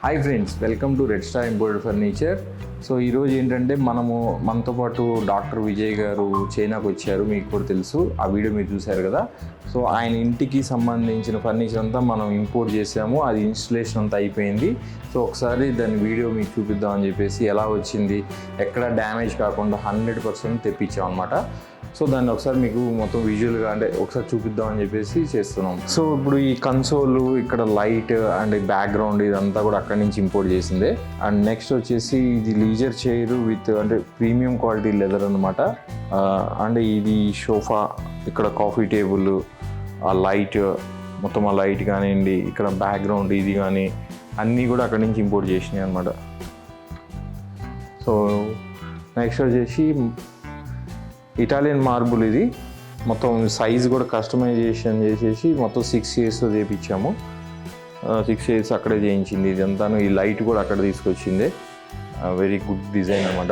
Hi friends, welcome to red star imported furniture. So ఈరోజు ఏంటంటే మనతో పాటు డాక్టర్ విజయ్ గారు చైనాకు వచ్చారు. మీకు కూడా తెలుసు, ఆ వీడియో మీరు చూశారు కదా. సో ఆయన ఇంటికి సంబంధించిన ఫర్నిచర్ అంతా మనం ఇంపోర్ట్ చేసాము. అది ఇన్స్టలేషన్ అంతా అయిపోయింది. సో ఒకసారి దాని వీడియో మీకు చూపిద్దామని చెప్పేసి ఎలా వచ్చింది, ఎక్కడ డ్యామేజ్ కాకుండా 100% తెప్పించాం అనమాట. సో దాన్ని ఒకసారి మీకు మొత్తం విజువల్గా అంటే ఒకసారి చూపిద్దామని చెప్పేసి చేస్తున్నాం. సో ఇప్పుడు ఈ కన్సోల్, ఇక్కడ లైట్ అండ్ బ్యాక్గ్రౌండ్ ఇదంతా కూడా అక్కడి నుంచి ఇంపోర్ట్ చేసిందే. అండ్ నెక్స్ట్ వచ్చేసి ఇది లీజర్ చైర్ విత్ అంటే ప్రీమియం క్వాలిటీ లెదర్ అనమాట. అండ్ ఇది సోఫా, ఇక్కడ కాఫీ టేబుల్, ఆ లైట్ మొత్తం, ఆ లైట్ కానివ్వండి, ఇక్కడ బ్యాక్గ్రౌండ్ ఇది కానీ అన్నీ కూడా అక్కడి నుంచి ఇంపోర్ట్ చేసినాయి అనమాట. సో నెక్స్ట్ వచ్చేసి ఇటాలియన్ మార్బుల్. ఇది మొత్తం సైజ్ కూడా కస్టమైజేషన్ చేసేసి మొత్తం 6 yearsలో చేయించాము. 6 years అక్కడే చేయించింది ఇదంతాను. ఈ లైట్ కూడా అక్కడ తీసుకొచ్చింది. వెరీ గుడ్ డిజైన్ అనమాట.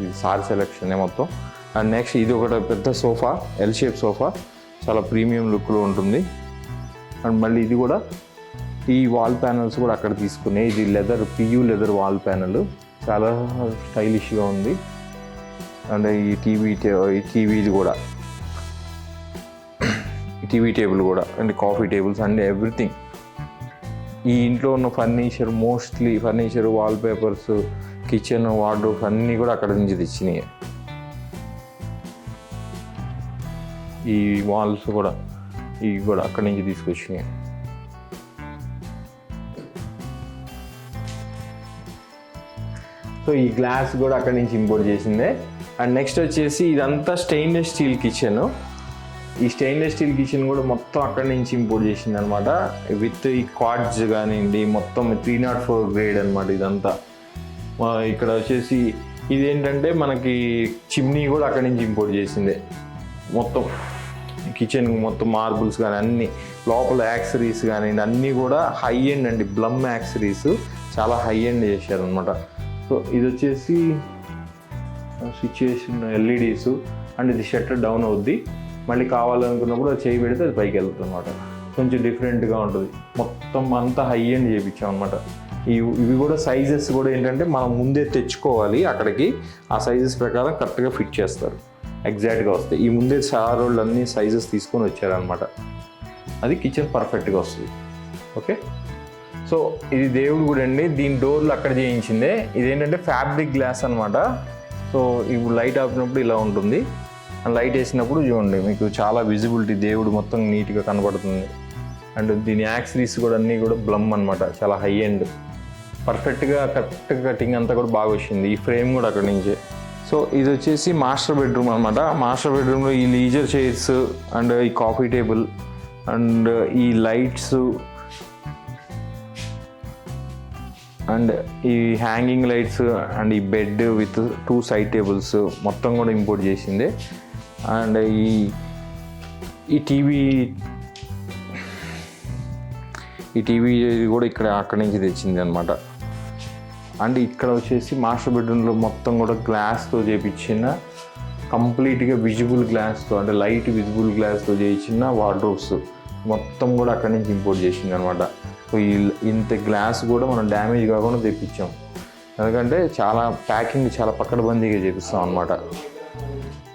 ఇది సార్ సెలెక్షనే మొత్తం. అండ్ నెక్స్ట్ ఇది ఒక పెద్ద సోఫా, ఎల్ షేప్ సోఫా, చాలా ప్రీమియం లుక్లో ఉంటుంది. అండ్ మళ్ళీ ఇది కూడా ఈ వాల్ ప్యానల్స్ కూడా అక్కడ తీసుకున్నాయి. ఇది leather, PU leather wall panel, చాలా స్టైలిష్గా ఉంది. అండ్ ఈ టీవీది కూడా, టీవీ టేబుల్ కూడా, and coffee tables and everything. ఈ ఇంట్లో ఉన్న furniture, mostly furniture, wall papers, kitchen, wardrobes అన్నీ కూడా అక్కడ నుంచి తెచ్చినాయి. ఈ వాల్స్ కూడా, ఇవి కూడా అక్కడి నుంచి తీసుకొచ్చినాయి. సో ఈ గ్లాస్ కూడా అక్కడి నుంచి ఇంపోర్ట్ చేసిందే. అండ్ నెక్స్ట్ వచ్చేసి ఇదంతా స్టెయిన్లెస్ స్టీల్ కిచెన్. ఈ స్టెయిన్లెస్ స్టీల్ కిచెన్ కూడా మొత్తం అక్కడి నుంచి ఇంపోర్ట్ చేసింది అనమాట. విత్ ఈ కార్డ్స్ కానివ్వండి, మొత్తం 304 గ్రేడ్ అనమాట ఇదంతా. ఇక్కడ వచ్చేసి ఇదేంటంటే మనకి చిమ్నీ కూడా అక్కడి నుంచి ఇంపోర్ట్ చేసిందే. మొత్తం కిచెన్ మొత్తం మార్బుల్స్ కానీ అన్నీ, లోపల యాక్సరీస్ కానివ్వండి అన్నీ కూడా హై ఎండ్ అండి. బ్లమ్ యాక్సరీస్ చాలా హై ఎండ్ చేశారనమాట. సో ఇది వచ్చేసి సిచ్యుయేషన్ ఎల్ఈడీస్. అండ్ ఇది షట్టర్ డౌన్ అవుద్ది, మళ్ళీ కావాలనుకున్నప్పుడు అది చేయి పెడితే అది పైకి వెళ్తుంది అనమాట. కొంచెం డిఫరెంట్గా ఉంటుంది. మొత్తం అంతా హై ఎండ్ చేయించాం అనమాట. ఇవి కూడా సైజెస్ కూడా ఏంటంటే మనం ముందే తెచ్చుకోవాలి అక్కడికి. ఆ సైజెస్ ప్రకారం కరెక్ట్గా ఫిట్ చేస్తారు, ఎగ్జాక్ట్గా వస్తాయి. ఈ ముందే సార్ వాళ్ళు అన్ని సైజెస్ తీసుకొని వచ్చారనమాట. అది కిచెన్ పర్ఫెక్ట్గా వస్తుంది. ఓకే. సో ఇది దేవుడు గుడి అండి. దీని డోర్లు అక్కడ చేయించిందే. ఇదేంటంటే ఫ్యాబ్రిక్ గ్లాస్ అనమాట. సో ఇప్పుడు లైట్ ఆపినప్పుడు ఇలా ఉంటుంది, లైట్ వేసినప్పుడు చూడండి మీకు చాలా విజిబిలిటీ, దేవుడు మొత్తం నీట్గా కనపడుతుంది. అండ్ దీని యాక్సరీస్ కూడా అన్నీ కూడా బ్లమ్ అనమాట, చాలా హై ఎండ్. పర్ఫెక్ట్గా కటింగ్ అంతా కూడా బాగా వచ్చింది. ఈ ఫ్రేమ్ కూడా అక్కడి నుంచే. సో ఇది వచ్చేసి మాస్టర్ బెడ్రూమ్ అనమాట. మాస్టర్ బెడ్రూమ్లో ఈ లీజర్ చైర్స్ అండ్ ఈ కాఫీ టేబుల్ అండ్ ఈ లైట్స్ అండ్ ఈ హ్యాంగింగ్ లైట్స్ అండ్ ఈ బెడ్ విత్ 2 సైడ్ టేబుల్స్ మొత్తం కూడా ఇంపోర్ట్ చేసిందే. అండ్ ఈ టీవీ కూడా ఇక్కడ అక్కడి నుంచి తెచ్చింది అనమాట. అండ్ ఇక్కడ వచ్చేసి మాస్టర్ బెడ్రూమ్లో మొత్తం కూడా గ్లాస్తో చేయించిన, కంప్లీట్గా విజిబుల్ గ్లాస్తో అంటే లైట్ విజిబుల్ గ్లాస్తో చేయించిన వార్డ్రోబ్స్ మొత్తం కూడా అక్కడి నుంచి ఇంపోర్ట్ చేసింది అనమాట. సో ఇంత గ్లాస్ కూడా మనం డ్యామేజ్ కాకుండా తెప్పించాం, ఎందుకంటే చాలా ప్యాకింగ్ చాలా పకడ్బందీగా చేపిస్తాం అనమాట.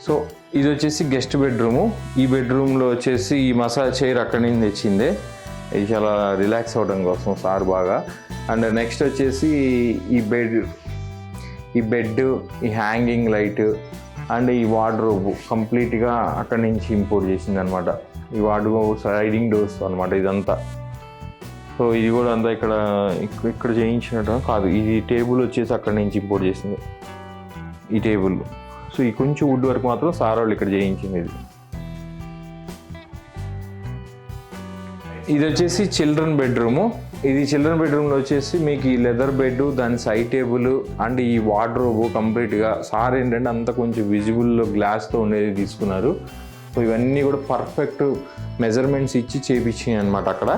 సో ఇది వచ్చేసి గెస్ట్ బెడ్రూము. ఈ బెడ్రూమ్లో వచ్చేసి ఈ మసాజ్ చైర్ అక్కడి నుంచి తెచ్చిందే. ఇది చాలా రిలాక్స్ అవ్వడం కోసం సార్ బాగా. అండ్ నెక్స్ట్ వచ్చేసి ఈ బెడ్, ఈ హ్యాంగింగ్ లైట్ అండ్ ఈ వార్డ్రోబ్ కంప్లీట్గా అక్కడి నుంచి ఇంపోర్ట్ చేసింది అనమాట. ఈ వార్డ్రోబ్ స్లైడింగ్ డోర్స్ అనమాట ఇదంతా. సో ఇది కూడా అంతా ఇక్కడ చేయించినట్టు కాదు. ఇది టేబుల్ వచ్చేసి అక్కడి నుంచి ఇంపోర్ట్ చేసింది, ఈ టేబుల్. సో ఈ కొంచెం వుడ్ వర్క్ మాత్రం సార్ వాళ్ళు ఇక్కడ చేయించింది. ఇది వచ్చేసి చిల్డ్రన్ బెడ్రూము. ఇది చిల్డ్రన్ బెడ్రూమ్లో వచ్చేసి మీకు ఈ లెదర్ బెడ్, దాని సైడ్ టేబుల్ అండ్ ఈ వార్డ్రోబ్ కంప్లీట్గా సార్ ఏంటంటే అంతా కొంచెం విజిబుల్ గ్లాస్తో ఉండేది తీసుకున్నారు. సో ఇవన్నీ కూడా పర్ఫెక్ట్ మెజర్మెంట్స్ ఇచ్చి చేయించినాయి అనమాట అక్కడ.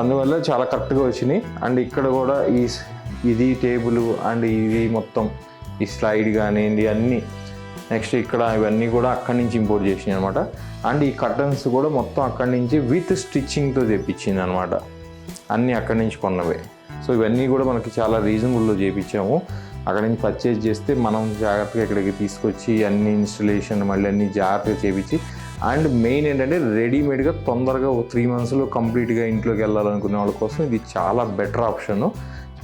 అందువల్ల చాలా కరెక్ట్గా వచ్చినాయి. అండ్ ఇక్కడ కూడా ఇది టేబుల్ అండ్ ఇది మొత్తం ఈ స్లైడ్ కానివ్వండి అన్నీ. నెక్స్ట్ ఇక్కడ ఇవన్నీ కూడా అక్కడి నుంచి ఇంపోర్ట్ చేసినాయి అనమాట. అండ్ ఈ కర్టన్స్ కూడా మొత్తం అక్కడి నుంచి విత్ స్టిచ్చింగ్తో తెప్పించింది అనమాట. అన్నీ అక్కడి నుంచి కొన్నవే. సో ఇవన్నీ కూడా మనకి చాలా రీజనబుల్లో చేయించాము. అక్కడ నుంచి పర్చేజ్ చేస్తే మనం జాగ్రత్తగా ఇక్కడికి తీసుకొచ్చి అన్ని ఇన్స్టలేషన్ మళ్ళీ అన్ని జాగ్రత్తగా చేయించి, అండ్ మెయిన్ ఏంటంటే రెడీమేడ్గా తొందరగా 3 monthsలో కంప్లీట్గా ఇంట్లోకి వెళ్ళాలనుకునే వాళ్ళ కోసం ఇది చాలా బెటర్ ఆప్షను.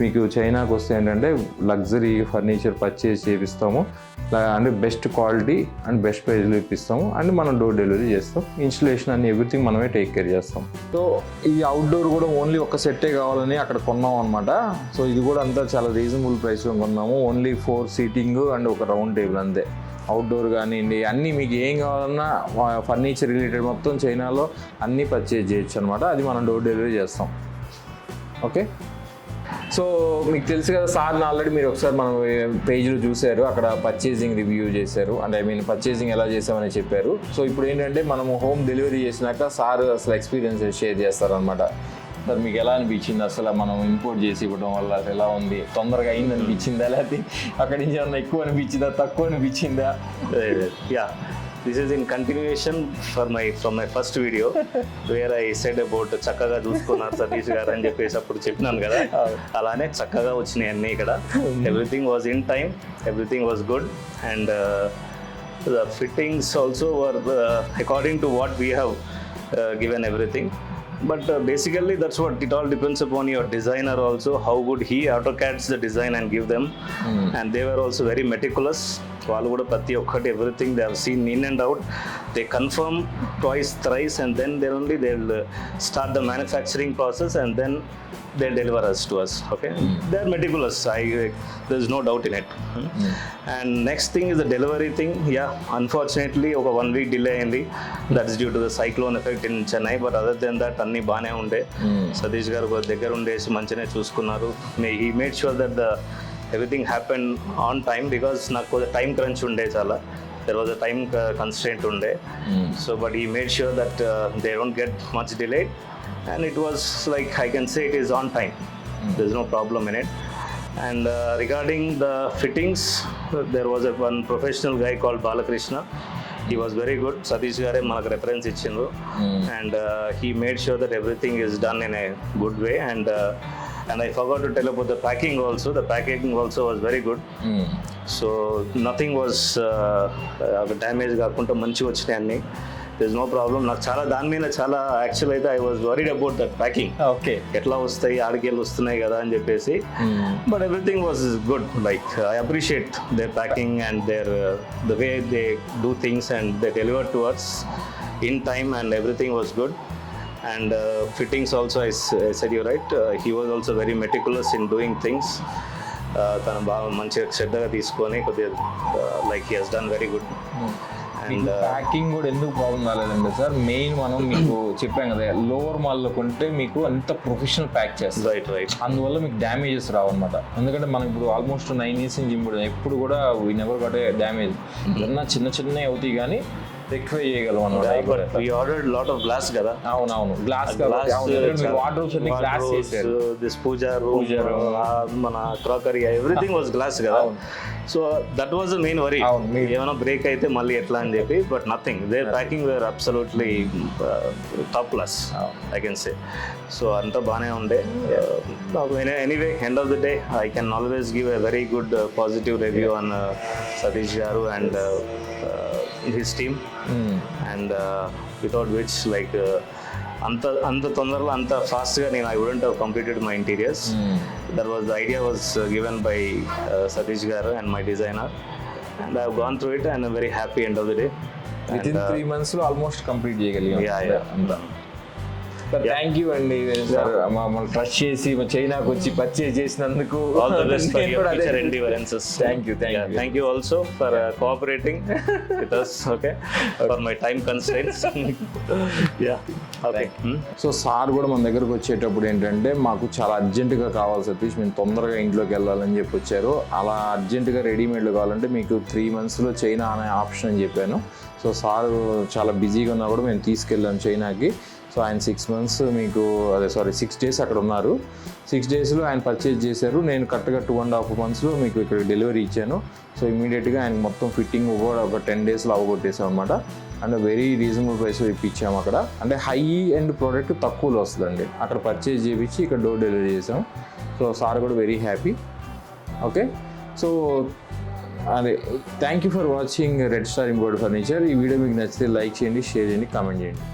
మీకు చైనాకి వస్తే ఏంటంటే లగ్జరీ ఫర్నిచర్ పర్చేజ్ చేపిస్తాము, and best quality and best ప్రైస్లో ఇప్పిస్తాము, అండ్ మనం డోర్ డెలివరీ చేస్తాం. ఇన్స్టలేషన్ అన్ని ఎవ్రీథింగ్ మనమే టేక్ కేర్ చేస్తాం. సో ఈ అవుట్డోర్ కూడా ఓన్లీ ఒక సెట్టే కావాలని అక్కడ కొన్నాం అనమాట. సో ఇది కూడా అంతా చాలా రీజనబుల్ ప్రైస్లో కొన్నాము. ఓన్లీ 4 సీటింగ్ అండ్ ఒక రౌండ్ టేబుల్ అంతే. అవుట్డోర్ కానివ్వండి అన్నీ మీకు ఏం కావాలన్నా ఫర్నిచర్ రిలేటెడ్ మొత్తం చైనాలో అన్నీ పర్చేజ్ చేయొచ్చు అనమాట. అది మనం డోర్ డెలివరీ చేస్తాం. ఓకే, సో మీకు తెలుసు కదా, సార్ని ఆల్రెడీ మీరు ఒకసారి మనం పేజ్లో చూశారు, అక్కడ పర్చేసింగ్ రివ్యూ చేశారు, అంటే పర్చేసింగ్ ఎలా చేసామని చెప్పారు. సో ఇప్పుడు ఏంటంటే మనము హోమ్ డెలివరీ చేసినాక సార్ అసలు ఎక్స్పీరియన్స్ షేర్ చేస్తారనమాట. సార్ మీకు ఎలా అనిపించింది, అసలు మనం ఇంపోర్ట్ చేసి ఇవ్వడం వల్ల అసలు ఎలా ఉంది, తొందరగా అయింది అనిపించిందా, లేకపోతే అక్కడి నుంచి ఏమన్నా ఎక్కువ అనిపించిందా, తక్కువ అనిపించిందా? Yeah, this is in continuation from my first video where I said about చక్కగా చూసుకున్నారు సతీష్ గారు అని చెప్పేసి అప్పుడు చెప్పినాను కదా, అలానే చక్కగా వచ్చినాయి అన్నీ ఇక్కడ. Everything was in time, everything was good, and the fittings also were according to what we have given everything. But basically that's what it all depends upon your designer also, how good he AutoCADs the design and give them. And they were also very meticulous. వాళ్ళు కూడా ప్రతి ఒక్కటి everything they have seen in and out, they confirm twice thrice and then only they will start the manufacturing process and then they deliver us to us. Okay, they are meticulous. There is no doubt in it. And next thing is the delivery thing. Yeah, unfortunately oka 1 week delay ayindi. That is due to the cyclone effect in Chennai, but other than that anni baane unde. Satish garu దగ్గర ఉండేసి మంచినే చూసుకున్నారు. He made sure that everything happened on time because నాకు time crunch unde chala. There was a time constraint unde. So but he made sure that they don't get much delayed. And it was like, I can say it is on time. There's no problem in it. And regarding the fittings, there was one professional guy called Balakrishna. He was very good. Satish gare manaku reference ichindru, and he made sure that everything is done in a good way. And I forgot to tell about the packing also. The packing also was very good. So nothing was damage kaakunda manchi vachinayi anni. There's no problem. నాకు చాలా దాని మీద చాలా actual అయితే I was worried about that packing. Okay, ఎట్లా వస్తాయి ఆడికెళ్ళి వస్తున్నాయి కదా అని చెప్పేసి, but everything was good. Like I appreciate their packing and their the way they do things and they deliver to us in time and everything was good. And fittings also I said you right, he was also very meticulous in doing things. తను బాగా మంచిగా శ్రద్ధగా తీసుకొని కొద్దిగా like he has done very good. And packing కూడా ఎందుకు problem రాలేదండి sir, main మనం మీకు చెప్పాం కదా, లోవర్ మాల్లో కొంటే మీకు అంత ప్రొఫెషనల్ ప్యాక్ చేస్తారు. రైట్. అందువల్ల మీకు డ్యామేజెస్ రావన్నమాట. ఎందుకంటే మనం ఇప్పుడు ఆల్మోస్ట్ 9 years నుంచి ఇప్పుడు ఎప్పుడు కూడా we never got a damage. ఏదన్నా చిన్న అవుతాయి కానీ రెక్టిఫై చేయగలం అన్నమాట. We ordered lot of glass కదా. అవునవును, గ్లాస్ వార్డ్రోబ్స్ అన్ని గ్లాస్ చేశారు. This పూజా రూమ్, మన క్రాకరీ, ఎవ్రీథింగ్ వాజ్ గ్లాస్ కదా. So that was the main worry, ఏమైనా బ్రేక్ అయితే మళ్ళీ ఎట్లా అని చెప్పి. But nothing, their packing were absolutely top class I can say. So అంతా బాగానే ఉండే. Anyway, end of the day I can always give a very good positive review on Satish garu and his team. And without which like anta tondharlo anta fast ga I wouldn't have completed my interiors. That was the idea was given by Satish garu and my designer, and I have gone through it and I'm very happy end of the day. Within 3 months lo almost complete cheyagaliyam. Yeah. Thank you అండి sir, మమ్మల్ని trust చేసి చైనాకు వచ్చి purchase చేసినందుకు. All the best for your future endeavorances. Thank you also for cooperating with us. Okay, for my time constraints. Okay. So sir కూడా మన దగ్గరకు వచ్చేటప్పుడు ఏంటంటే, మాకు చాలా అర్జెంటుగా కావాలి సతీష్, మేము తొందరగా ఇంట్లోకి వెళ్ళాలని చెప్పి వచ్చారు. అలా అర్జెంటుగా రెడీమేడ్లు కావాలంటే మీకు 3 monthsలో చైనా అనే ఆప్షన్ అని చెప్పాను. సో సార్ చాలా బిజీగా ఉన్నా కూడా మేము తీసుకెళ్ళాం చైనాకి. సో ఆయన 6 months మీకు 6 days అక్కడ ఉన్నారు. 6 daysలో ఆయన పర్చేజ్ చేశారు. నేను కరెక్ట్గా 2.5 monthsలో మీకు ఇక్కడ డెలివరీ ఇచ్చాను. సో ఇమీడియట్గా ఆయన మొత్తం ఫిట్టింగ్ కూడా ఒక 10 daysలో అవగొట్టేసాం అనమాట. అండ్ వెరీ రీజనబుల్ ప్రైస్లో ఇప్పించాము అక్కడ. అంటే హై ఎండ్ ప్రోడక్ట్ తక్కువలో వస్తుందండి. అక్కడ పర్చేజ్ చేయించి ఇక్కడ డోర్ డెలివరీ చేసాం. సో సార్ కూడా వెరీ హ్యాపీ. ఓకే, సో అదే thank you for watching red star emboard furniture. ఈ వీడియో మీకు నచ్చితే లైక్ చేయండి, షేర్ చేయండి, కామెంట్ చేయండి.